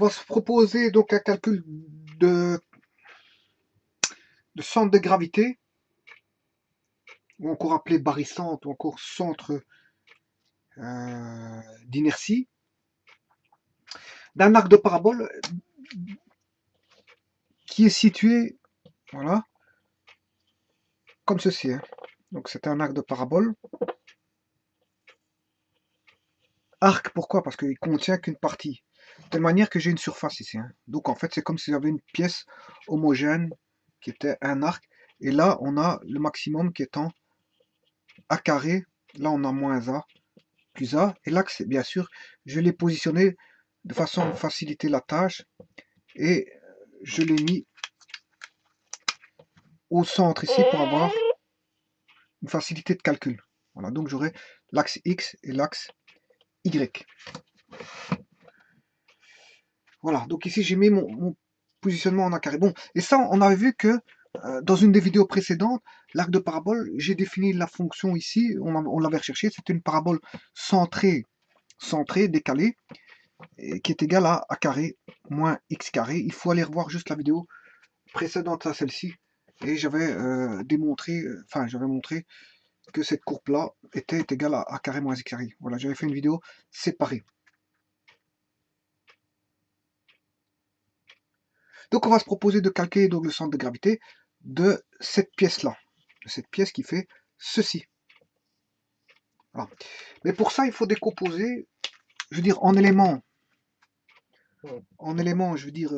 va se proposer donc un calcul de centre de gravité, ou encore appelé barycentre, ou encore centre d'inertie, d'un arc de parabole qui est situé, voilà, comme ceci. Hein. Donc c'est un arc de parabole. Arc, pourquoi? Parce qu'il contient qu'une partie. De telle manière que j'ai une surface ici. Hein. Donc en fait, c'est comme si j'avais une pièce homogène qui était un arc. Et là, on a le maximum qui est en A carré. Là, on a moins A plus A. Et l'axe, bien sûr, je l'ai positionné de façon à faciliter la tâche. Et je l'ai mis au centre ici pour avoir une facilité de calcul. Voilà, donc j'aurai l'axe X et l'axe Y. Voilà, donc ici j'ai mis mon positionnement en A carré. Bon, et ça, on avait vu que dans une des vidéos précédentes, l'arc de parabole, j'ai défini la fonction ici, on l'avait recherché, c'était une parabole centrée, décalée, et qui est égale à A carré moins X carré. Il faut aller revoir juste la vidéo précédente à celle-ci, et j'avais démontré, enfin j'avais montré que cette courbe-là était égale à A carré moins X carré. Voilà, j'avais fait une vidéo séparée. Donc on va se proposer de calculer donc, le centre de gravité de cette pièce-là, de cette pièce qui fait ceci. Voilà. Mais pour ça, il faut décomposer, je veux dire, en éléments, je veux dire,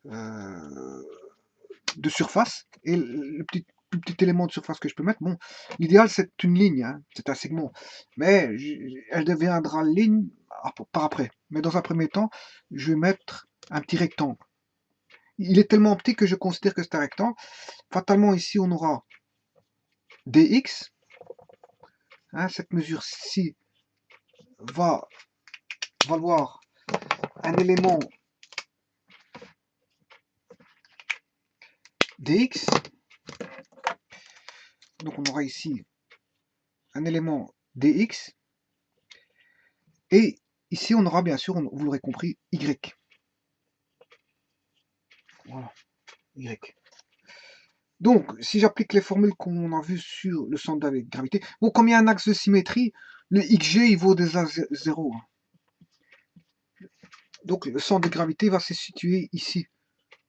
de surface. Et le plus petit élément de surface que je peux mettre, bon, l'idéal c'est une ligne, hein, c'est un segment. Mais elle deviendra ligne par après. Mais dans un premier temps, je vais mettre un petit rectangle. Il est tellement petit que je considère que c'est un rectangle. Fatalement, ici, on aura dx. Hein, cette mesure-ci va valoir un élément dx. Donc, on aura ici un élément dx. Et ici, on aura bien sûr, vous l'aurez compris, y. Voilà, y. Donc, si j'applique les formules qu'on a vues sur le centre de gravité, bon, comme il y a un axe de symétrie, le xg, il vaut déjà 0. Donc, le centre de gravité va se situer ici,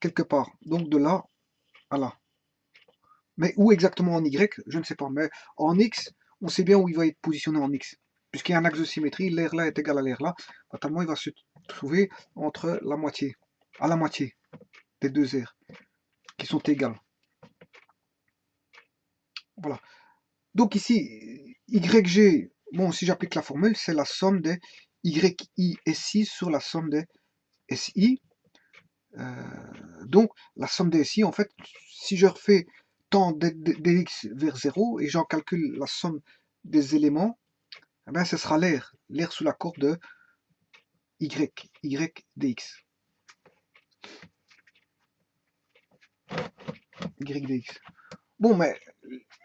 quelque part. Donc, de là à là. Mais où exactement en y, je ne sais pas. Mais en x, on sait bien où il va être positionné en x. Puisqu'il y a un axe de symétrie, l'air là est égal à l'air là. Fatalement, il va se trouver entre la moitié, à la moitié des deux airs, qui sont égales. Voilà. Donc ici, YG, bon, si j'applique la formule, c'est la somme des YI SI sur la somme des SI. Donc, la somme des SI, en fait, si je refais tant dx vers 0 et j'en calcule la somme des éléments, eh bien, ce sera l'air sous la courbe de y dx. Y dx. Bon, mais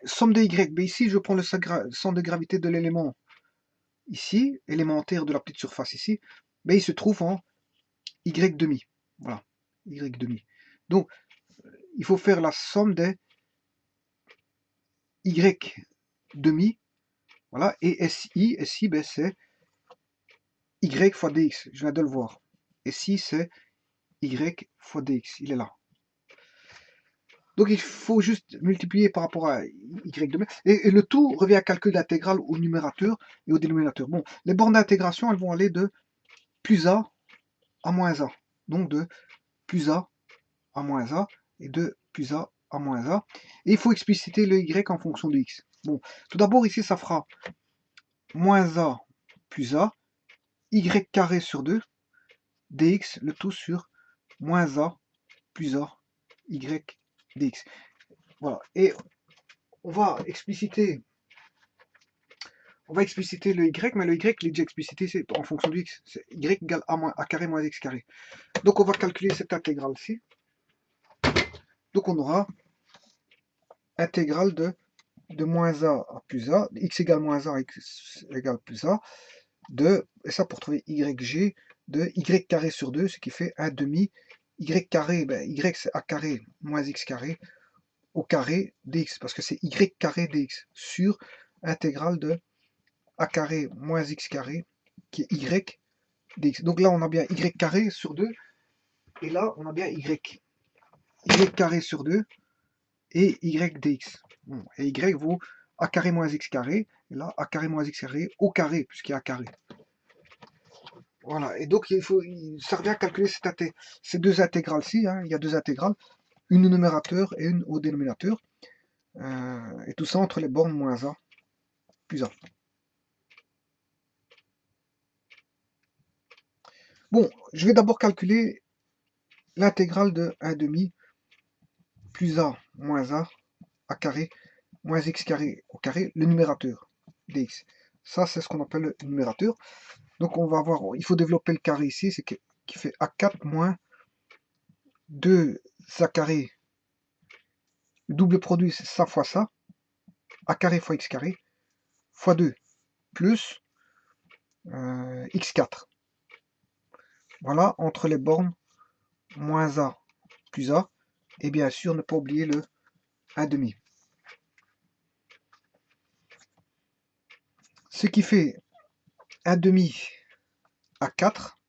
somme de y, mais ici, je prends le centre de gravité de l'élément ici, élémentaire de la petite surface ici, mais il se trouve en y demi. Voilà, y demi. Donc, il faut faire la somme des y demi. Voilà, et SI ben, c'est y fois dx. Je viens de le voir. Et si c'est y fois dx, il est là. Donc il faut juste multiplier par rapport à y demi. Et le tout revient à calcul d'intégrale au numérateur et au dénominateur. Bon, les bornes d'intégration, elles vont aller de plus a à moins a. Donc de plus a à moins a et de plus a à moins a. Et il faut expliciter le y en fonction de x. Bon, tout d'abord ici ça fera moins a plus a, y carré sur 2, dx, le tout sur moins a plus a, y dx. Voilà, et on va expliciter le y, mais le y, il est déjà explicité, c'est en fonction de x. C'est y égale a carré moins x carré. Donc on va calculer cette intégrale-ci. Donc on aura intégrale de moins a à plus a, x égale moins a, x égale plus a, et ça pour trouver yg, de y carré sur 2, ce qui fait 1 demi y carré, ben, y c'est a carré moins x carré au carré dx, parce que c'est y carré dx sur intégrale de a carré moins x carré, qui est y dx. Donc là, on a bien y carré sur 2, et là, on a bien y carré sur 2, et y dx. Bon, et y vaut a carré moins x carré, et là, a carré moins x carré au carré, puisqu'il y a a carré. Voilà, et donc ça revient à calculer ces deux intégrales-ci, hein. Il y a deux intégrales, une au numérateur et une au dénominateur, et tout ça entre les bornes moins a plus a. Bon, je vais d'abord calculer l'intégrale de 1 demi plus a moins a carré moins x carré au carré, le numérateur dx. Ça, c'est ce qu'on appelle le numérateur. Donc on va voir, il faut développer le carré ici, c'est qui fait a4 moins 2a carré. Le double produit, c'est ça fois ça. A carré fois x carré fois 2 plus x4. Voilà, entre les bornes moins a plus a. Et bien sûr, ne pas oublier le 1 demi. Ce qui fait 1 demi à 4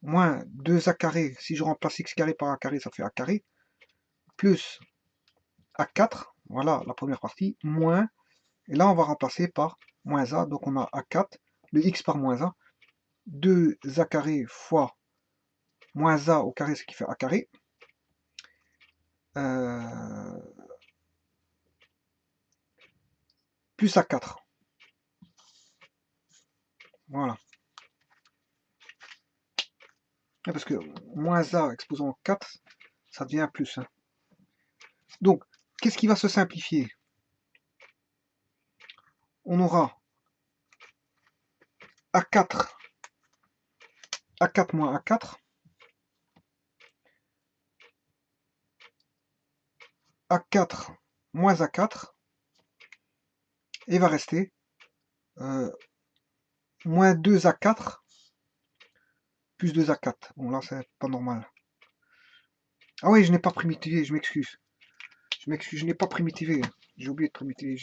moins 2a carré, si je remplace x carré par a carré, ça fait a carré, plus a4, voilà la première partie, moins, et là on va remplacer par moins a, donc on a a4, le x par moins a, 2a carré fois moins a au carré, ce qui fait a carré, plus a4. Voilà. Parce que moins a exposant 4, ça devient plus. Hein. Donc, qu'est-ce qui va se simplifier? On aura A4, A4 moins A4, A4 moins A4, et il va rester moins 2A4 plus 2A4. Bon, là, c'est pas normal. Ah oui, je n'ai pas primitivé, je m'excuse. Je n'ai pas primitivé. J'ai oublié de primitiver.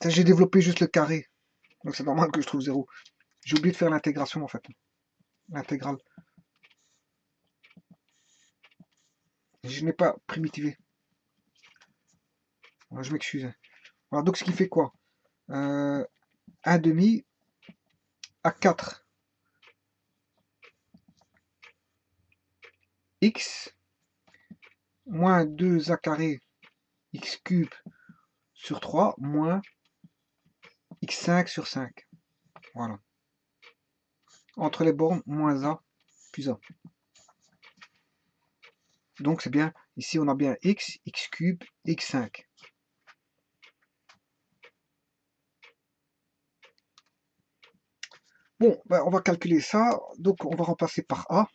J'ai développé juste le carré. Donc c'est normal que je trouve 0. J'ai oublié de faire l'intégration, en fait. L'intégrale. Je n'ai pas primitivé. Je m'excuse. Voilà, donc ce qui fait quoi 1 demi à 4 x moins 2a carré x cube sur 3 moins x5 sur 5. Voilà. Entre les bornes, moins a plus a. Donc c'est bien, ici on a bien x, x cube, x5. Bon, ben, on va calculer ça. Donc on va remplacer par a.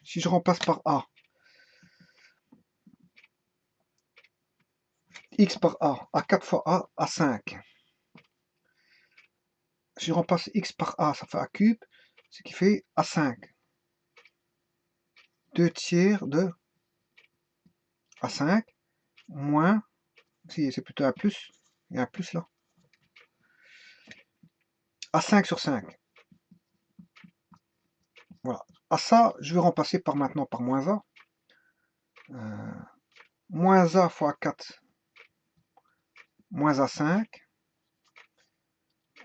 Si je remplace par a, x par a 4 fois a 5. Si je remplace x par a, ça fait a cube, ce qui fait a5. 2 tiers de a5 moins, si c'est plutôt un plus, il y a un plus là, a5 sur 5. Voilà. À ça, je vais remplacer par maintenant par moins a. Moins a fois 4, moins a5,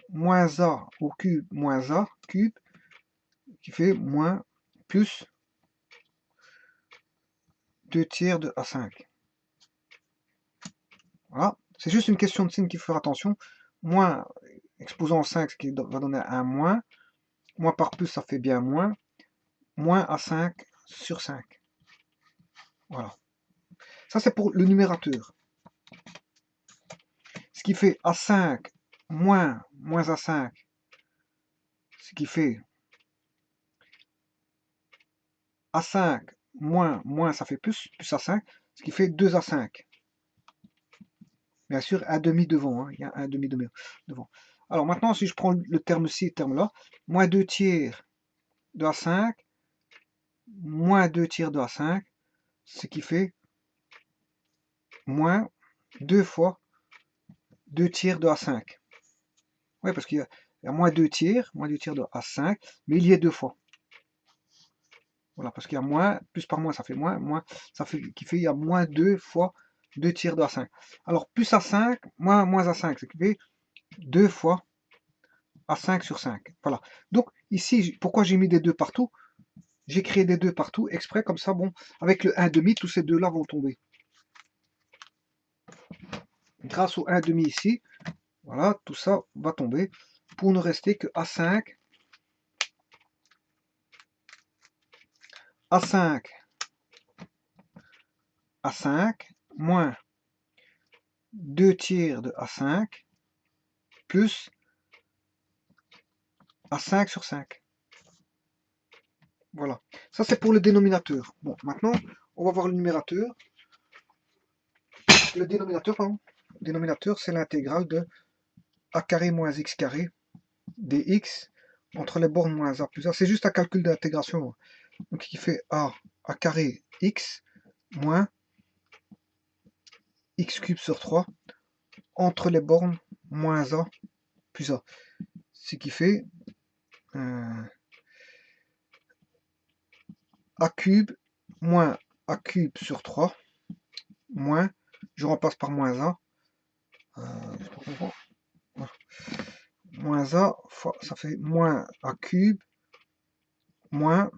moins a au cube, moins a cube, qui fait moins plus 2 tiers de a5. Voilà, c'est juste une question de signe qu'il faut faire attention. Moins exposant 5, ce qui va donner un moins. Moins par plus, ça fait bien moins. Moins a5 sur 5. Voilà. Ça, c'est pour le numérateur. Ce qui fait a5 moins a5, ce qui fait a5 moins, ça fait plus a5, ce qui fait 2a5. Bien sûr, un demi devant, hein, il y a un demi devant. Alors maintenant, si je prends le terme-ci et le terme-là, moins 2 tiers de A5, moins 2 tiers de A5, ce qui fait moins 2 fois 2 tiers de A5. Oui, parce qu'il y a moins 2 tiers de A5, mais il y est deux fois. Voilà, parce qu'il y a moins, plus par moins, ça fait moins, ça fait, il y a moins 2 fois 2 tiers de A5. Alors, plus A5, moins A5, ce qui fait 2 fois A5 sur 5. Voilà. Donc, ici, pourquoi j'ai mis des 2 partout? J'ai créé des 2 partout, exprès, comme ça, bon, avec le 1,5, tous ces deux-là vont tomber. Grâce au 1,5 ici, voilà, tout ça va tomber, pour ne rester que A5, A5, A5, moins 2 tiers de A5, plus A5 sur 5. Voilà. Ça, c'est pour le dénominateur. Bon, maintenant, on va voir le numérateur. Le dénominateur, pardon. Le dénominateur, c'est l'intégrale de a carré moins x carré dx entre les bornes moins a plus a. C'est juste un calcul d'intégration. Donc, qui fait a carré x moins x cube sur 3 entre les bornes moins a plus a. Ce qui fait a cube moins a cube sur 3 moins, je repasse par moins a, moins a fois, ça fait moins a cube moins,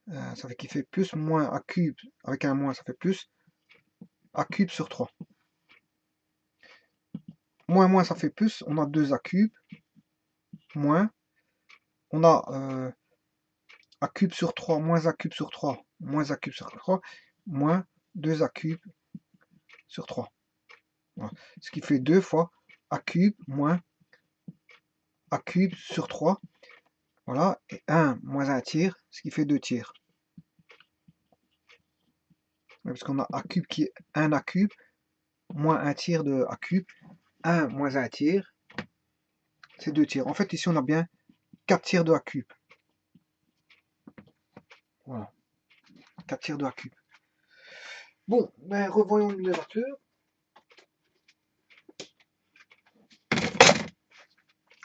ça fait qui fait plus, moins a cube avec un moins, ça fait plus a cube sur 3. Moins, ça fait plus, on a 2 a cube, moins, on a a cube sur 3, moins a cube sur 3, moins a cube sur 3, moins 2 a cube sur 3. Voilà. Ce qui fait 2 fois a cube moins a cube sur 3. Voilà, et 1 moins 1 tiers, ce qui fait 2 tiers. Parce qu'on a a cube qui est 1 a cube, moins 1 tiers de a cube, 1 moins 1 tiers, c'est 2 tiers. En fait, ici, on a bien 4 tiers de a cube. Voilà, 4 tiers de a cube. Bon, ben revoyons le numérateur.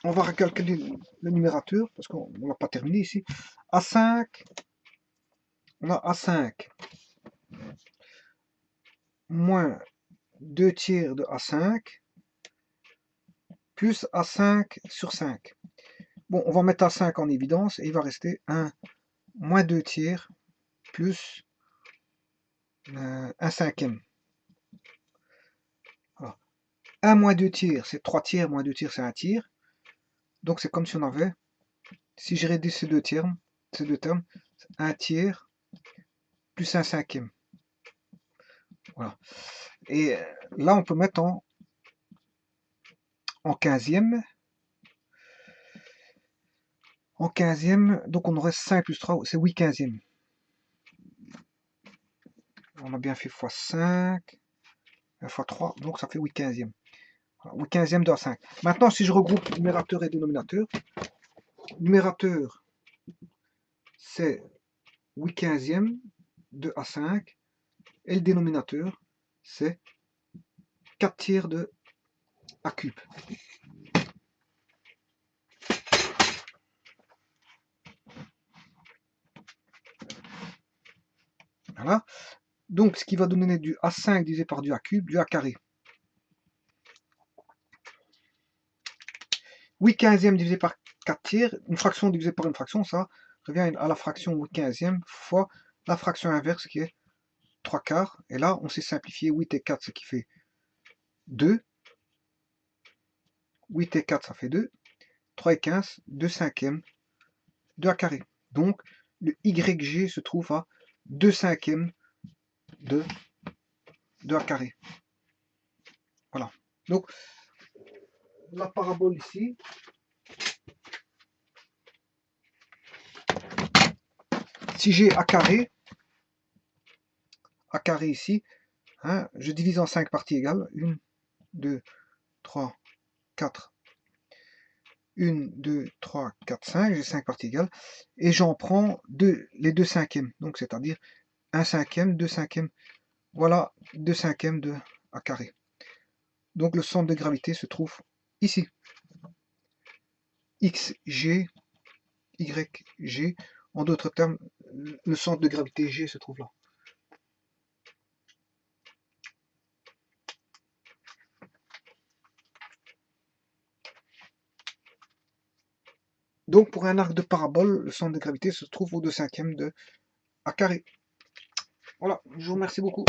On va recalculer le numérateur, parce qu'on n'a pas terminé ici. A5, on a A5 moins 2 tiers de A5 plus A5 sur 5. Bon, on va mettre A5 en évidence et il va rester 1 moins 2 tiers plus 1 cinquième. Alors, 1 moins 2 tiers, c'est 3 tiers, moins 2 tiers, c'est 1 tiers. Donc c'est comme si on avait, si je réduis ces deux termes, 1 tiers plus 1 cinquième. Voilà. Et là, on peut mettre en 15e. En 15e, donc on aurait 5 plus 3, c'est 8 15e. On a bien fait x 5, x 3, donc ça fait 8 15e. Voilà, 8 15e de A5. Maintenant, si je regroupe numérateur et dénominateur, numérateur, c'est 8 15e de A5, et le dénominateur, c'est 4 tiers de A cube. Voilà. Donc, ce qui va donner du A5 divisé par du A cube, du A carré. 8 15e divisé par 4 tiers, une fraction divisée par une fraction, ça revient à la fraction 8 15e fois la fraction inverse qui est 3 quarts. Et là, on s'est simplifié 8 et 4, ce qui fait 2. 8 et 4, ça fait 2. 3 et 15, 2 cinquièmes de A carré. Donc, le YG se trouve à 2 cinquièmes de A carré. Voilà. Donc, la parabole ici, si j'ai A carré ici, hein, je divise en 5 parties égales. 1, 2, 3, 4. 1, 2, 3, 4, 5. J'ai 5 parties égales. Et j'en prends les 2 cinquièmes. Donc, c'est-à-dire 1 cinquième, 2 cinquièmes. Voilà 2 cinquièmes de A carré. Donc, le centre de gravité se trouve ici. XG, YG. En d'autres termes, le centre de gravité G se trouve là. Donc pour un arc de parabole, le centre de gravité se trouve au 2 cinquièmes de A carré. Voilà, je vous remercie beaucoup.